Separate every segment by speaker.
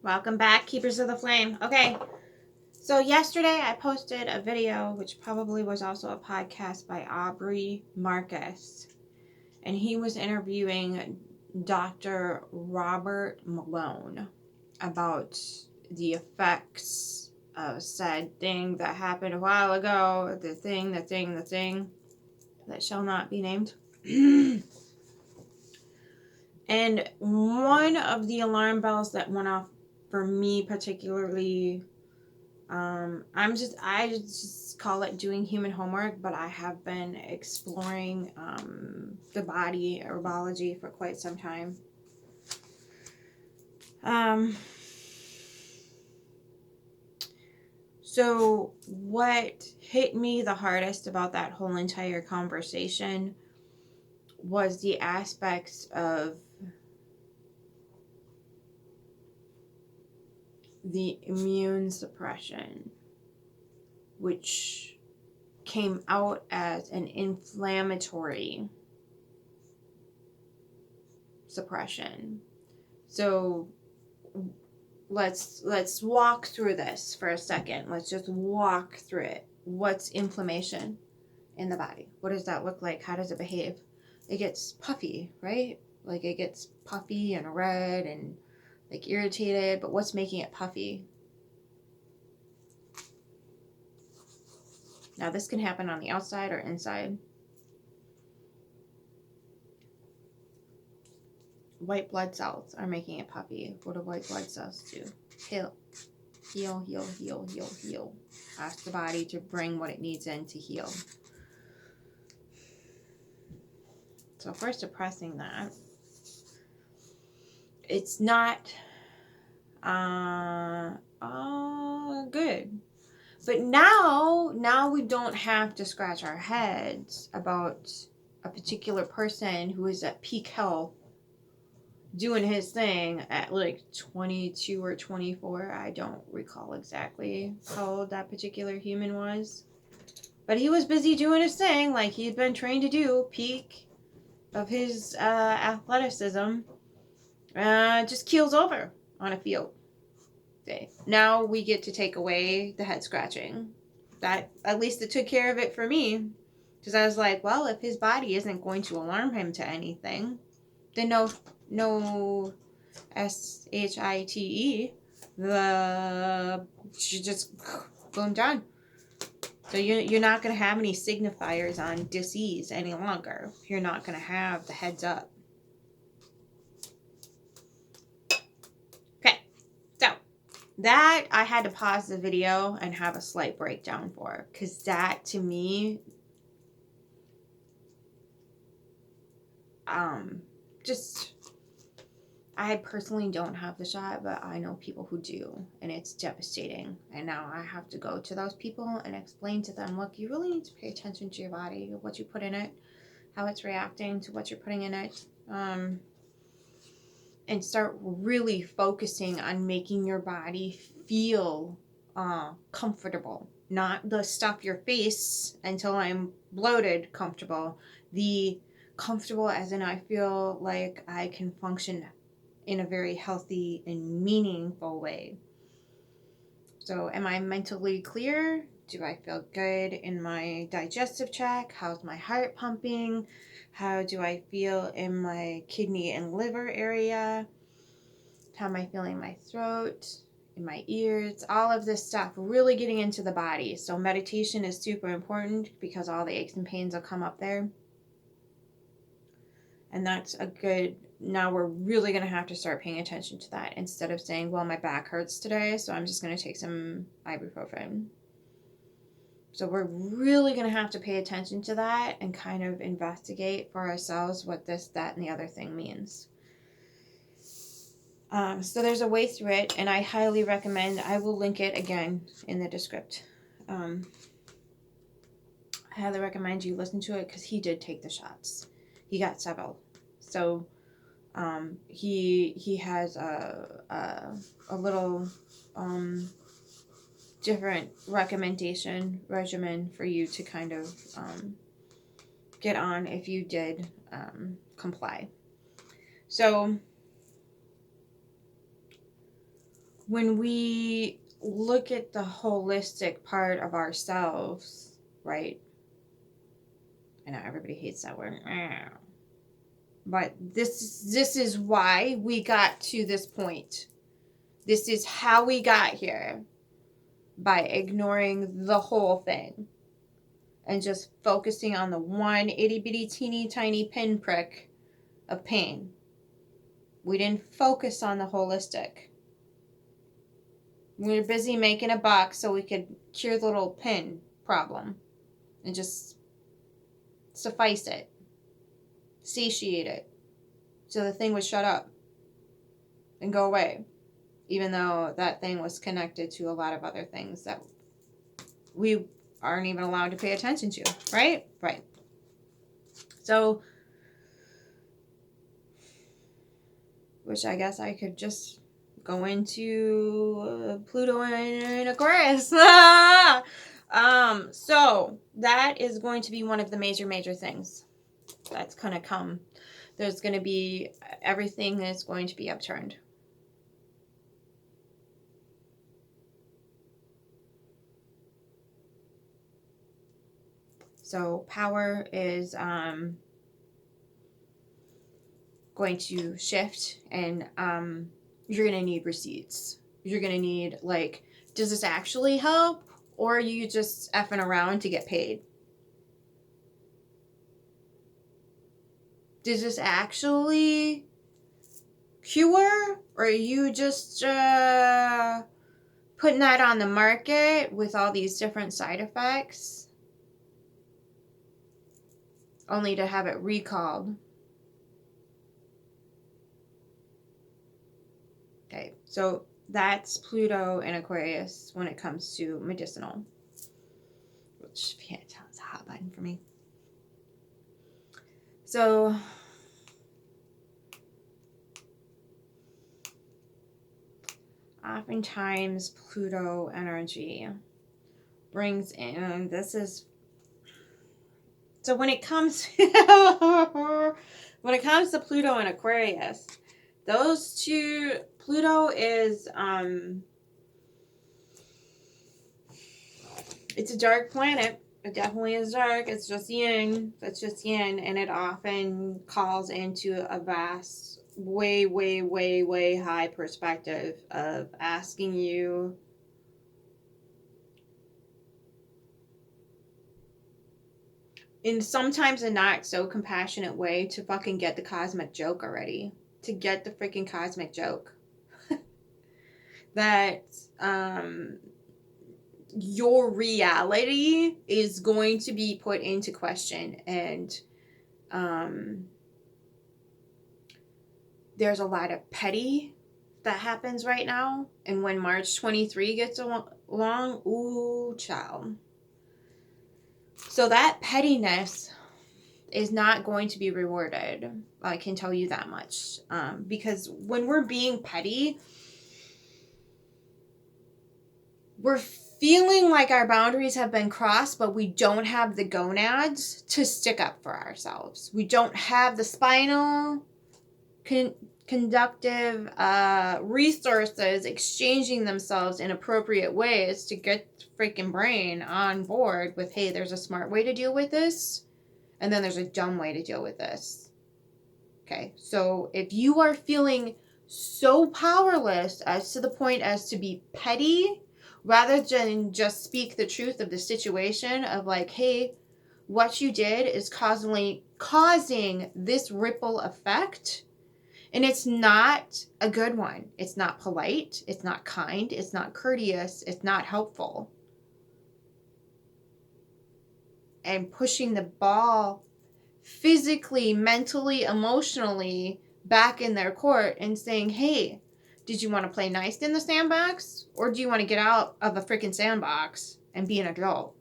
Speaker 1: Welcome back, Keepers of the Flame. Okay, so yesterday I posted a video, which probably was also a podcast, by Aubry Marcus. And he was interviewing Dr. Robert Malone about the effects of said thing that happened a while ago. The thing that shall not be named. And one of the alarm bells that went off for me particularly, I just call it doing human homework, but I have been exploring the body herbology for quite some time. So what hit me the hardest about that whole entire conversation was the aspects of the immune suppression, which came out as an inflammatory suppression. So let's walk through this for a second. Let's just walk through it. What's inflammation in the body? What does that look like? How does it behave? It gets puffy, right? Like it gets puffy and red and like irritated, but what's making it puffy? Now this can happen on the outside or inside. White blood cells are making it puffy. What do white blood cells do? Heal. Ask the body to bring what it needs in to heal. So if we're suppressing that, it's not good. But now we don't have to scratch our heads about a particular person who is at peak health doing his thing at like 22 or 24. I don't recall exactly how old that particular human was. But he was busy doing his thing like he'd been trained to do, peak of his athleticism. Just keels over on a field. Okay. Now we get to take away the head scratching. That, at least it took care of it for me. Because I was like, well, if his body isn't going to alarm him to anything, then no shite, just boom, done. So you're not going to have any signifiers on disease any longer. You're not going to have the heads up. Okay, so that I had to pause the video and have a slight breakdown for, because that to me, I personally don't have the shot, but I know people who do, and it's devastating. And now I have to go to those people and explain to them, look, you really need to pay attention to your body, what you put in it, how it's reacting to what you're putting in it, and start really focusing on making your body feel comfortable. Not the stuff your face until I'm bloated comfortable. The comfortable as in I feel like I can function in a very healthy and meaningful way. So am I mentally clear? Do I feel good in my digestive tract? How's my heart pumping? How do I feel in my kidney and liver area? How am I feeling in my throat, in my ears? All of this stuff, really getting into the body. So meditation is super important because all the aches and pains will come up there. And that's a good, now we're really going to have to start paying attention to that instead of saying, well, my back hurts today, so I'm just going to take some ibuprofen. So we're really going to have to pay attention to that and kind of investigate for ourselves what this, that, and the other thing means. So there's a way through it, and I highly recommend, I will link it again in the description. I highly recommend you listen to it because he did take the shots. He got several. So he has a little different recommendation regimen for you to kind of get on if you did comply. So when we look at the holistic part of ourselves, right? I know everybody hates that word. But this is why we got to this point. This is how we got here, by ignoring the whole thing and just focusing on the one itty bitty teeny tiny pinprick of pain. We didn't focus on the holistic. We were busy making a buck so we could cure the little pin problem and just suffice it, satiate it, so the thing would shut up and go away, even though that thing was connected to a lot of other things that we aren't even allowed to pay attention to, right? Right. So, which I guess I could just go into Pluto and Aquarius. So that is going to be one of the major things that's going to come. There's going to be, everything is going to be upturned. So power is going to shift, and you're going to need receipts. You're going to need, like, does this actually help, or are you just effing around to get paid? Does this actually cure, or are you just putting that on the market with all these different side effects only to have it recalled? Okay, so that's Pluto and Aquarius when it comes to medicinal, which, yeah, it's a hot button for me. So oftentimes Pluto energy brings in, this is, so when it comes to Pluto and Aquarius, those two, Pluto is it's a dark planet. It definitely is dark. It's just yin. That's just yin, and it often calls into a vast, way high perspective of asking you in sometimes a not so compassionate way to fucking get the cosmic joke already. To get the freaking cosmic joke. That your reality is going to be put into question, and there's a lot of petty that happens right now, and when March 23 gets along, ooh, child. So that pettiness is not going to be rewarded. I can tell you that much. Because when we're being petty, we're feeling like our boundaries have been crossed, but we don't have the gonads to stick up for ourselves. We don't have the spinal conductive resources exchanging themselves in appropriate ways to get the freaking brain on board with, hey, there's a smart way to deal with this, and then there's a dumb way to deal with this. Okay, so if you are feeling so powerless as to the point as to be petty, rather than just speak the truth of the situation of, like, hey, what you did is causing this ripple effect, and it's not a good one. It's not polite. It's not kind. It's not courteous. It's not helpful. And pushing the ball physically, mentally, emotionally back in their court and saying, hey, did you want to play nice in the sandbox, or do you want to get out of the freaking sandbox and be an adult?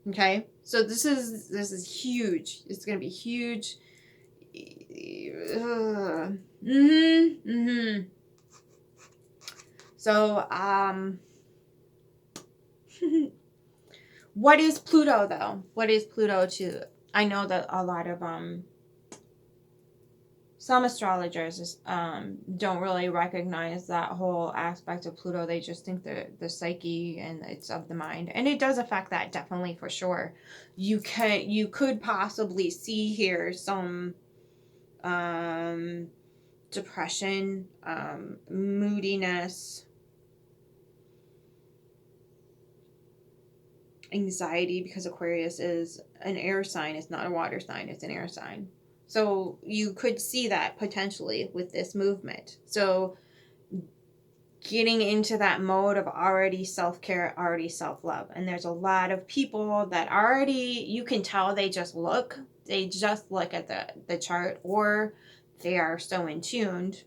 Speaker 1: Okay, so this is huge. It's going to be huge. So, what is Pluto, though? What is Pluto to? I know that a lot of some astrologers don't really recognize that whole aspect of Pluto. They just think the psyche and it's of the mind, and it does affect that, definitely, for sure. You could possibly see here some depression, moodiness, anxiety, because Aquarius is an air sign. It's not a water sign. It's an air sign. So you could see that potentially with this movement. So getting into that mode of already self-care, already self-love. And there's a lot of people that already, you can tell they just look at the chart, or they are so in tuned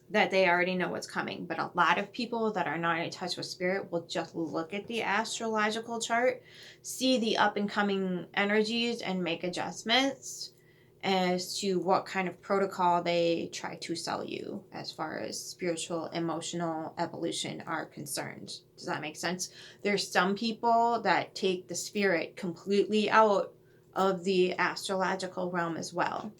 Speaker 1: that they already know what's coming. But a lot of people that are not in touch with spirit will just look at the astrological chart, see the up and coming energies, and make adjustments as to what kind of protocol they try to sell you as far as spiritual, emotional evolution are concerned. Does that make sense? There's some people that take the spirit completely out of the astrological realm as well.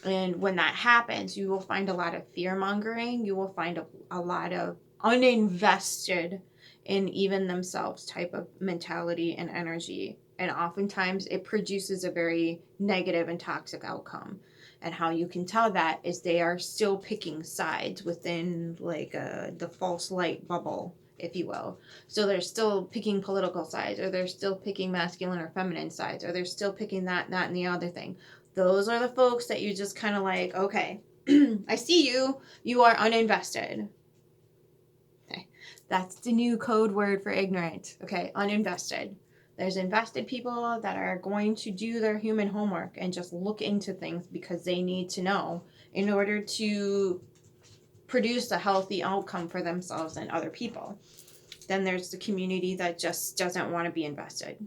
Speaker 1: And when that happens, you will find a lot of fear mongering. You will find a lot of uninvested in even themselves type of mentality and energy. And oftentimes it produces a very negative and toxic outcome. And how you can tell that is they are still picking sides within like the false light bubble, if you will. So they're still picking political sides, or they're still picking masculine or feminine sides, or they're still picking that, and the other thing. Those are the folks that you just kind of like, okay, I see you. You are uninvested. Okay. That's the new code word for ignorant. Okay, uninvested. There's invested people that are going to do their human homework and just look into things because they need to know in order to produce a healthy outcome for themselves and other people. Then there's the community that just doesn't want to be invested.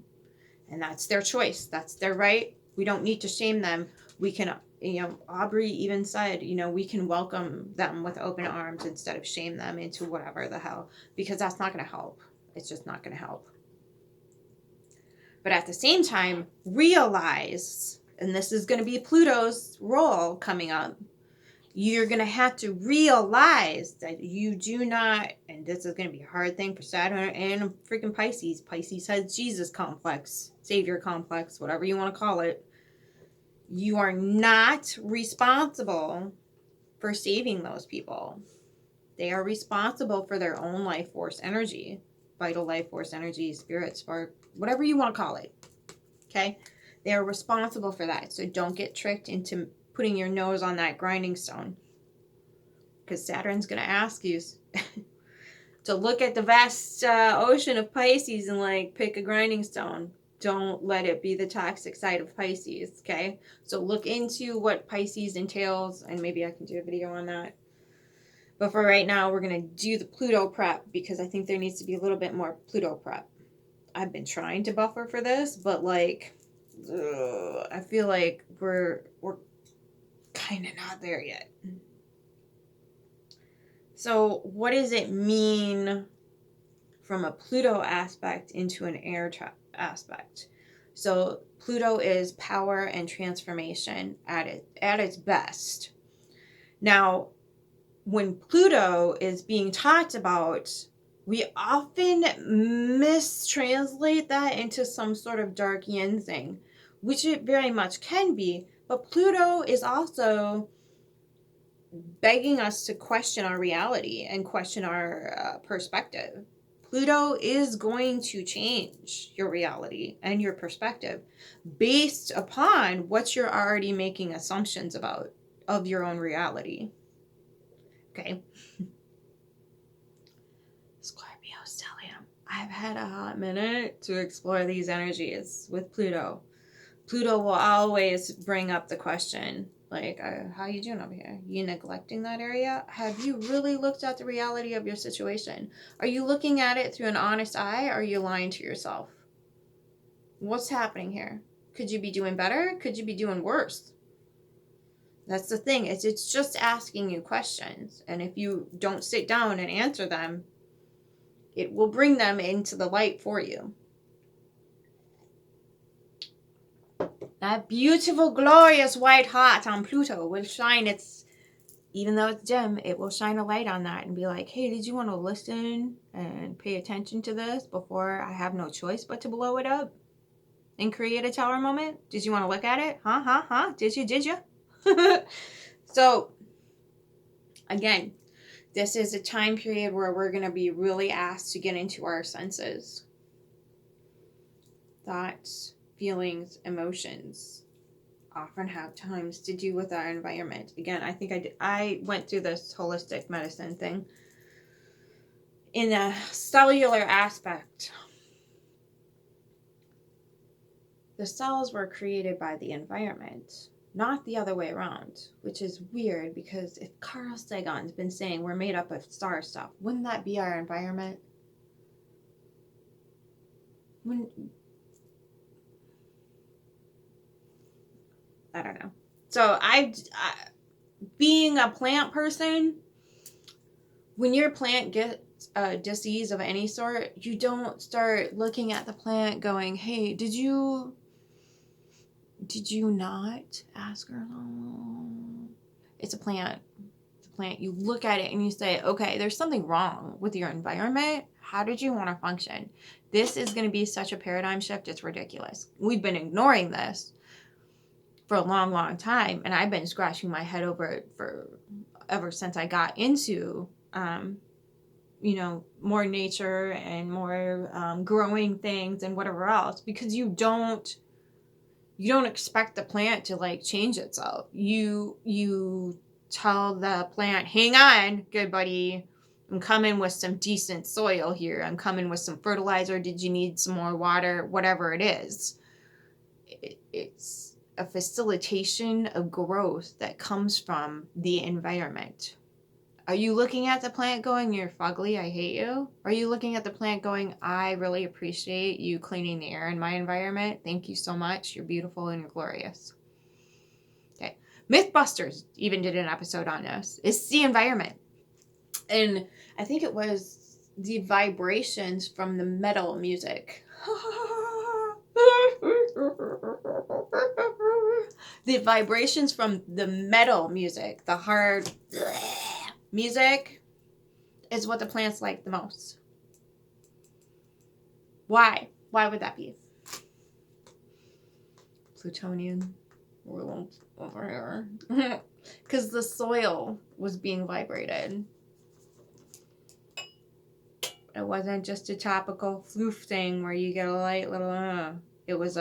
Speaker 1: And that's their choice. That's their right. We don't need to shame them. We can, Aubry even said, we can welcome them with open arms instead of shame them into whatever the hell, because that's not going to help. It's just not going to help. But at the same time, realize, and this is going to be Pluto's role coming up, you're going to have to realize that you do not, and this is going to be a hard thing for Saturn and freaking Pisces. Pisces has Jesus complex, savior complex, whatever you want to call it. You are not responsible for saving those people. They are responsible for their own life force energy, vital life force energy, spirit, spark, whatever you want to call it. Okay? They are responsible for that. So don't get tricked into putting your nose on that grinding stone, because Saturn's going to ask you to look at the vast ocean of Pisces and like pick a grinding stone. Don't let it be the toxic side of Pisces, okay? So look into what Pisces entails, and maybe I can do a video on that. But for right now, we're going to do the Pluto prep, because I think there needs to be a little bit more Pluto prep. I've been trying to buffer for this, but like, I feel like we're kind of not there yet. So what does it mean from a Pluto aspect into an air aspect? So Pluto is power and transformation at its best. Now, when Pluto is being talked about, we often mistranslate that into some sort of dark yin thing, which it very much can be. But Pluto is also begging us to question our reality and question our perspective. Pluto is going to change your reality and your perspective based upon what you're already making assumptions about of your own reality. Okay. Scorpio stellium. I've had a hot minute to explore these energies with Pluto. Pluto will always bring up the question, like, how you doing over here? You neglecting that area? Have you really looked at the reality of your situation? Are you looking at it through an honest eye, or are you lying to yourself? What's happening here? Could you be doing better? Could you be doing worse? That's the thing. It's just asking you questions. And if you don't sit down and answer them, it will bring them into the light for you. That beautiful, glorious white hot on Pluto will shine its, even though it's dim, it will shine a light on that and be like, hey, did you want to listen and pay attention to this before I have no choice but to blow it up and create a tower moment? Did you want to look at it? Huh? Did you? So, again, this is a time period where we're going to be really asked to get into our senses. Thoughts, feelings, emotions often have times to do with our environment. Again, I think I went through this holistic medicine thing in a cellular aspect. The cells were created by the environment, not the other way around, which is weird because if Carl Sagan's been saying we're made up of star stuff, wouldn't that be our environment? I don't know. So being a plant person, when your plant gets a disease of any sort, you don't start looking at the plant going, hey, did you not ask her? No. It's a plant. It's a plant. You look at it and you say, okay, there's something wrong with your environment. How did you want to function? This is going to be such a paradigm shift. It's ridiculous. We've been ignoring this for a long, long time. And I've been scratching my head over it ever since I got into, more nature and more growing things and whatever else, because you don't expect the plant to like change itself. You tell the plant, hang on, good buddy, I'm coming with some decent soil here. I'm coming with some fertilizer. Did you need some more water? Whatever it is. It's a facilitation of growth that comes from the environment. Are you looking at the plant going, you're fugly, I hate you? Are you looking at the plant going, I really appreciate you cleaning the air in my environment. Thank you so much. You're beautiful and you're glorious. Okay. Mythbusters even did an episode on this. It's the environment. And I think it was the vibrations from the metal music. The vibrations from the metal music, the hard music, is what the plants like the most. Why? Why would that be? Plutonian world over here. Because the soil was being vibrated. It wasn't just a topical floof thing where you get a light little, It was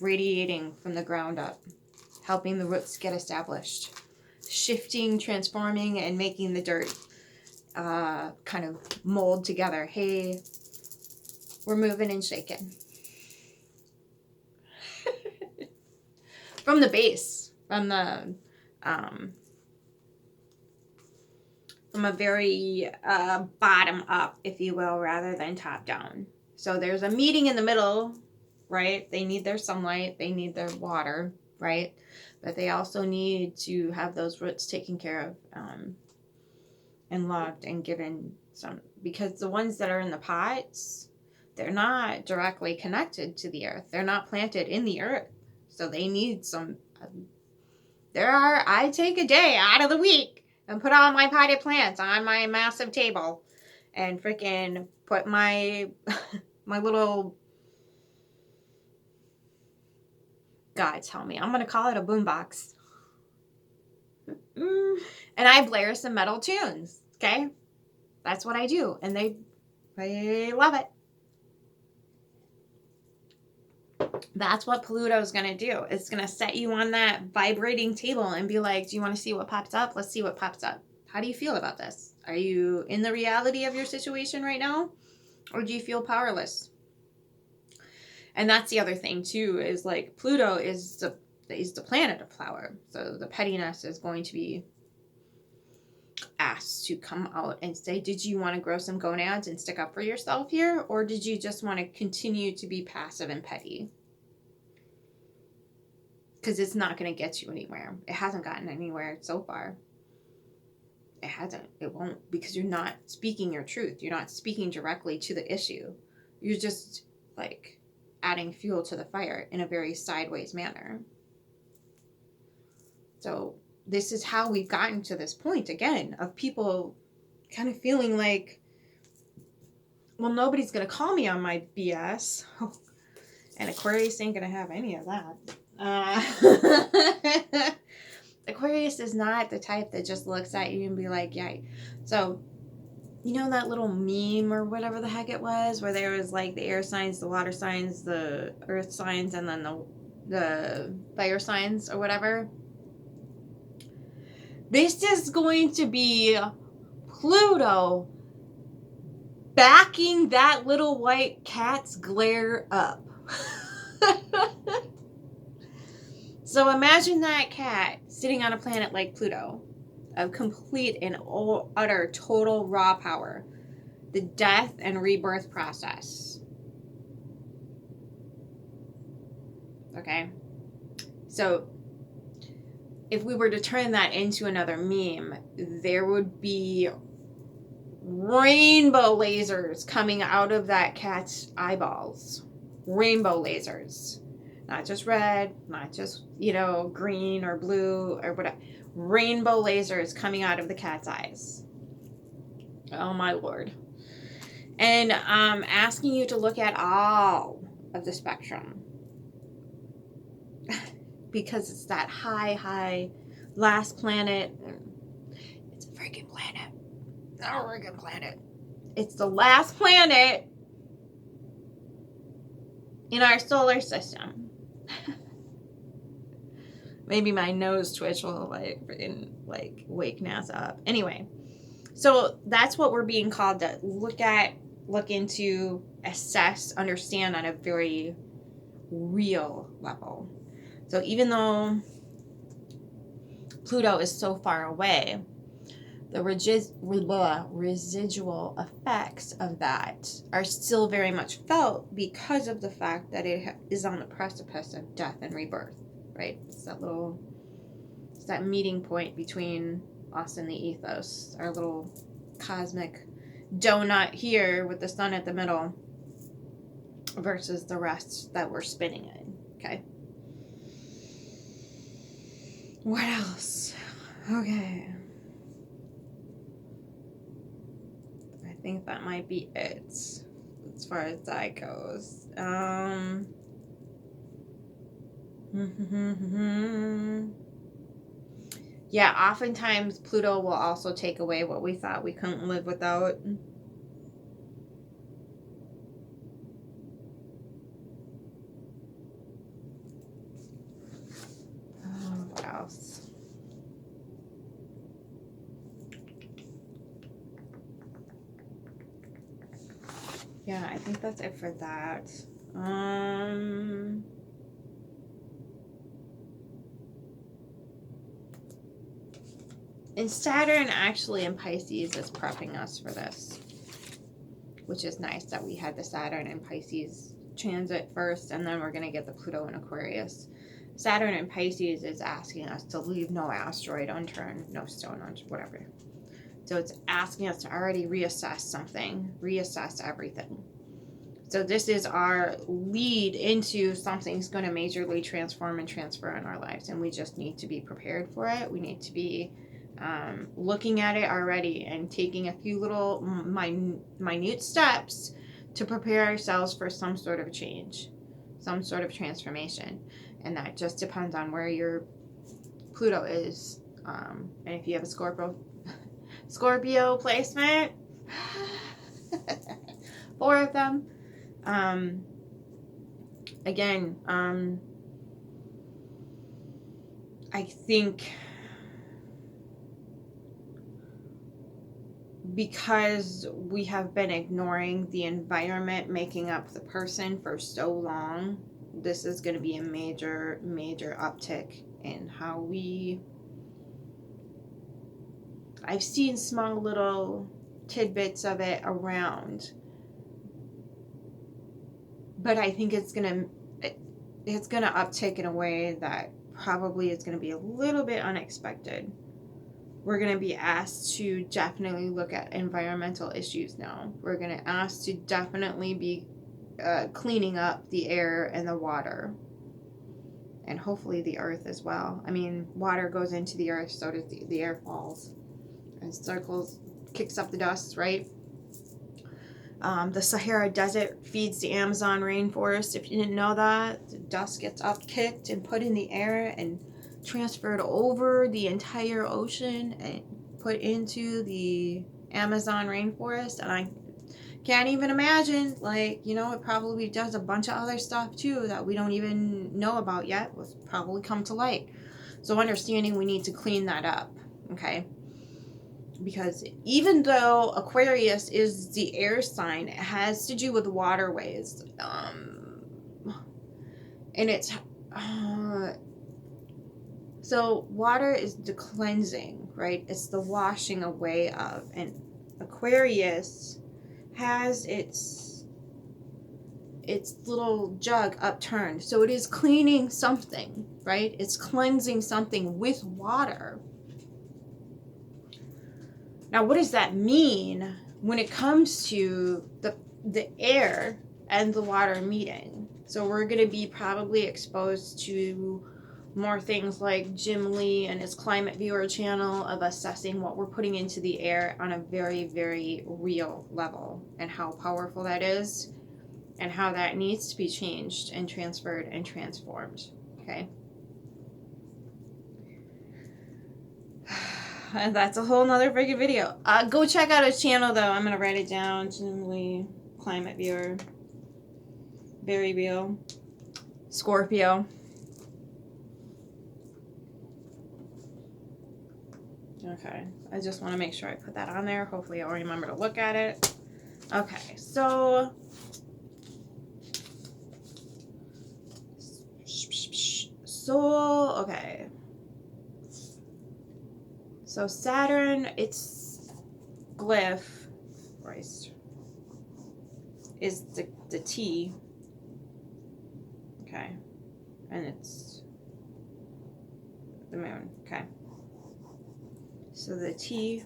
Speaker 1: radiating from the ground up, helping the roots get established, shifting, transforming, and making the dirt kind of mold together. Hey, we're moving and shaking. From the base, from a very bottom up, if you will, rather than top down. So there's a meeting in the middle, right? They need their sunlight, they need their water, right? But they also need to have those roots taken care of and loved and given some, because the ones that are in the pots, they're not directly connected to the earth. They're not planted in the earth. So they need some, I take a day out of the week and put all my potted plants on my massive table and freaking put my little, God tell me, I'm going to call it a boombox. And I blare some metal tunes, okay? That's what I do. And they love it. That's what Pluto's going to do. It's going to set you on that vibrating table and be like, do you want to see what pops up? Let's see what pops up. How do you feel about this? Are you in the reality of your situation right now? Or do you feel powerless? And that's the other thing too, is like Pluto is the planet of power. So the pettiness is going to be asked to come out and say, did you want to grow some gonads and stick up for yourself here? Or did you just want to continue to be passive and petty? Because it's not going to get you anywhere. It hasn't gotten anywhere so far. It hasn't. It won't, because you're not speaking your truth. You're not speaking directly to the issue. You're just like adding fuel to the fire in a very sideways manner. So this is how we've gotten to this point, again, of people kind of feeling like, well, nobody's going to call me on my BS. And Aquarius ain't going to have any of that. Aquarius is not the type that just looks at you and be like, yay. So, you know that little meme or whatever the heck it was, where there was like the air signs, the water signs, the earth signs, and then the fire signs or whatever? This is going to be Pluto backing that little white cat's glare up. So imagine that cat sitting on a planet like Pluto, of complete and utter total raw power, the death and rebirth process. Okay? So if we were to turn that into another meme, there would be rainbow lasers coming out of that cat's eyeballs. Rainbow lasers. Not just red, not just, green or blue or whatever. Rainbow lasers coming out of the cat's eyes. Oh my Lord. And asking you to look at all of the spectrum. Because it's that high last planet. It's a freaking planet. Not a freaking planet. It's the last planet in our solar system. Maybe my nose twitch will wake NASA up. Anyway, so that's what we're being called to look into, assess, understand on a very real level. So even though Pluto is so far away, the residual effects of that are still very much felt because of the fact that it is on the precipice of death and rebirth, right? It's that meeting point between us and the ethos, our little cosmic donut here with the sun at the middle versus the rest that we're spinning in, okay? What else? Okay. I think that might be it as far as that goes. Yeah, oftentimes Pluto will also take away what we thought we couldn't live without. What else? Yeah, I think that's it for that. And Saturn actually in Pisces is prepping us for this, which is nice that we had the Saturn in Pisces transit first, and then we're going to get the Pluto in Aquarius. Saturn in Pisces is asking us to leave no asteroid unturned, no stone unturned, whatever. So it's asking us to already reassess something, reassess everything. So this is our lead into something's going to majorly transform and transfer in our lives, and we just need to be prepared for it. We need to be looking at it already and taking a few little minute steps to prepare ourselves for some sort of change, some sort of transformation. And that just depends on where your Pluto is. And if you have a Scorpio placement, 4 of them. Again, I think because we have been ignoring the environment making up the person for so long, this is going to be a major uptick in how I've seen small little tidbits of it around, but I think it's going to uptick in a way that probably is going to be a little bit unexpected. We're going to be asked to definitely look at environmental issues now. We're going to ask to definitely be cleaning up the air and the water. And hopefully the earth as well. I mean, water goes into the earth, so does the air falls. And circles, kicks up the dust, right? The Sahara Desert feeds the Amazon rainforest. If you didn't know that, the dust gets up-kicked and put in the air and transferred over the entire ocean and put into the Amazon rainforest. And I can't even imagine, like, you know, it probably does a bunch of other stuff too that we don't even know about yet. Will probably come to light. So understanding we need to clean that up, okay? Because even though Aquarius is the air sign, it has to do with waterways. And it's... so water is the cleansing, right? It's the washing away of. And Aquarius has its little jug upturned. So it is cleaning something, right? It's cleansing something with water. Now, what does that mean when it comes to the air and the water meeting? So we're going to be probably exposed to more things like Jim Lee and his Climate Viewer channel of assessing what we're putting into the air on a very, very real level, and how powerful that is and how that needs to be changed and transferred and transformed, okay? And that's a whole nother freaking video. Go check out his channel, though. I'm going to write it down. Jim Lee, Climate Viewer. Very real. Scorpio. Okay. I just want to make sure I put that on there. Hopefully I'll remember to look at it. Okay. So... okay. So Saturn, its glyph, Christ, is the T. Okay. And it's the moon. Okay. So the T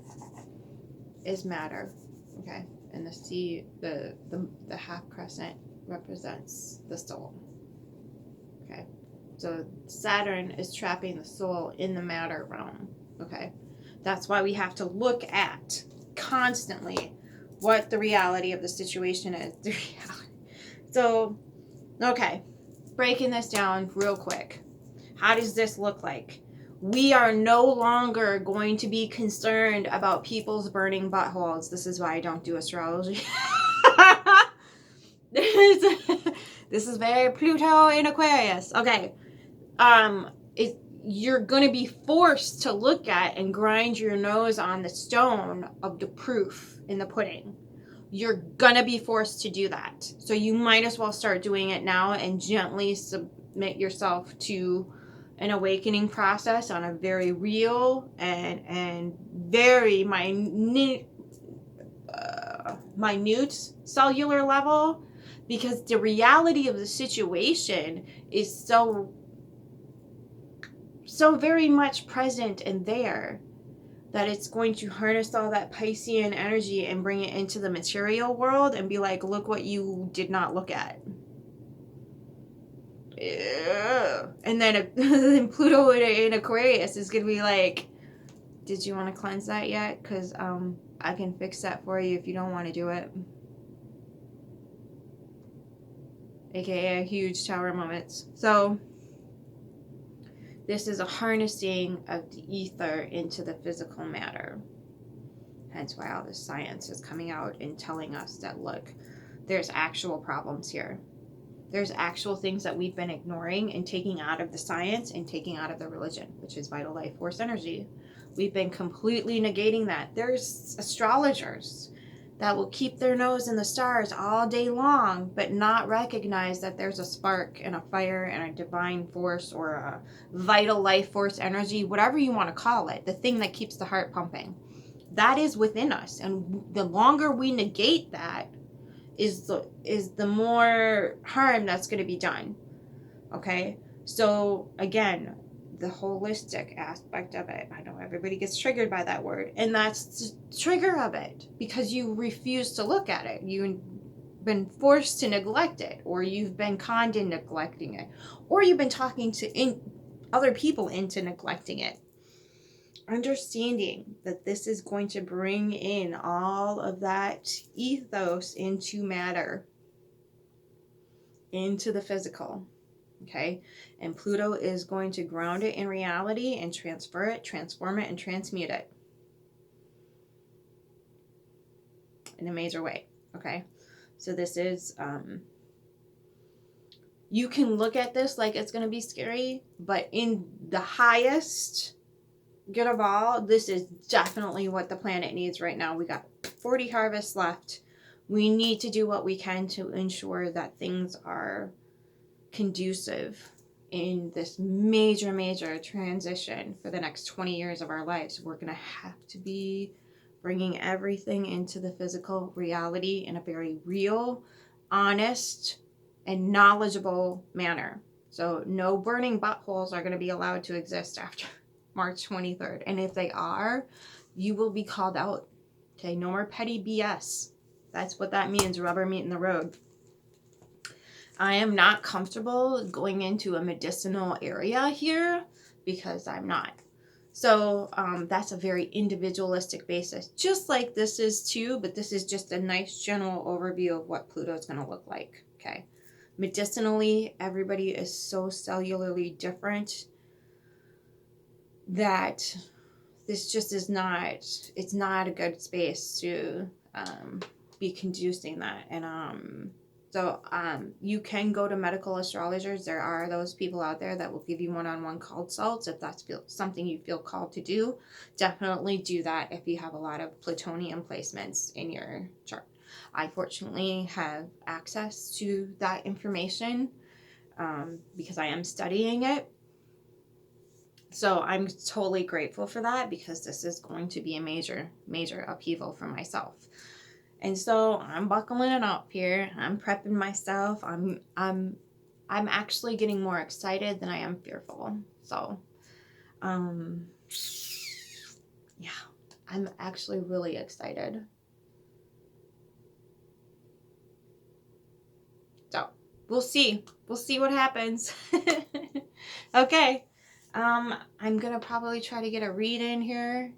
Speaker 1: is matter. Okay. And the C, the half crescent represents the soul. Okay. So Saturn is trapping the soul in the matter realm. Okay. That's why we have to look at constantly what the reality of the situation is. The reality. So, okay, breaking this down real quick. How does this look like? We are no longer going to be concerned about people's burning buttholes. This is why I don't do astrology. This is very Pluto in Aquarius. Okay. You're going to be forced to look at and grind your nose on the stone of the proof in the pudding. You're going to be forced to do that. So you might as well start doing it now and gently submit yourself to an awakening process on a very real and very minute cellular level, because the reality of the situation is so very much present and there that it's going to harness all that Piscean energy and bring it into the material world and be like, look what you did not look at. Ew. And then Pluto in Aquarius is going to be like, did you want to cleanse that yet? Because I can fix that for you if you don't want to do it. AKA huge tower moments. So this is a harnessing of the ether into the physical matter. Hence why all this science is coming out and telling us that, look, there's actual problems here. There's actual things that we've been ignoring and taking out of the science and taking out of the religion, which is vital life force energy. We've been completely negating that. There's astrologers that will keep their nose in the stars all day long, but not recognize that there's a spark and a fire and a divine force or a vital life force energy, whatever you want to call it, the thing that keeps the heart pumping. That is within us. And the longer we negate that is the more harm that's going to be done. Okay? So again, the holistic aspect of it. I know everybody gets triggered by that word, and that's the trigger of it, because you refuse to look at it. You been forced to neglect it, or you've been conned in neglecting it, or you've been talking to other people into neglecting it. Understanding that this is going to bring in all of that ethos into matter, into the physical. Okay, and Pluto is going to ground it in reality and transfer it, transform it, and transmute it in a major way. Okay, so this is you can look at this like it's going to be scary, but in the highest good of all, this is definitely what the planet needs right now. We got 40 harvests left. We need to do what we can to ensure that things are conducive in this major transition for the next 20 years of our lives. We're going to have to be bringing everything into the physical reality in a very real, honest, and knowledgeable manner. So no burning buttholes are going to be allowed to exist after March 23rd. And if they are, you will be called out. Okay, no more petty BS. That's what that means, rubber meeting the road. I am not comfortable going into a medicinal area here because I'm not. So that's a very individualistic basis, just like this is too, but this is just a nice general overview of what Pluto is going to look like. Okay, medicinally, everybody is so cellularly different that this just is not, it's not a good space to be conducing that. And so you can go to medical astrologers. There are those people out there that will give you one-on-one consults if that's something you feel called to do. Definitely do that if you have a lot of plutonium placements in your chart. I fortunately have access to that information because I am studying it. So I'm totally grateful for that because this is going to be a major upheaval for myself. And so I'm buckling it up here. I'm prepping myself. I'm actually getting more excited than I am fearful. So, yeah, I'm actually really excited. So we'll see. We'll see what happens. Okay. I'm gonna probably try to get a read in here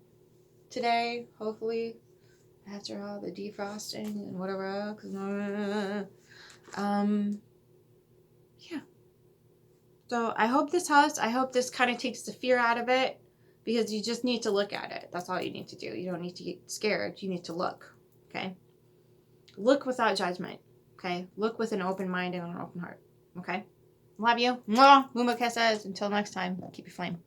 Speaker 1: today, hopefully. After all the defrosting and whatever else. Yeah. So I hope this helps. I hope this kind of takes the fear out of it because you just need to look at it. That's all you need to do. You don't need to get scared. You need to look. Okay? Look without judgment. Okay? Look with an open mind and an open heart. Okay? Love you. Mwah. Muma kisses. Until next time, keep your flame.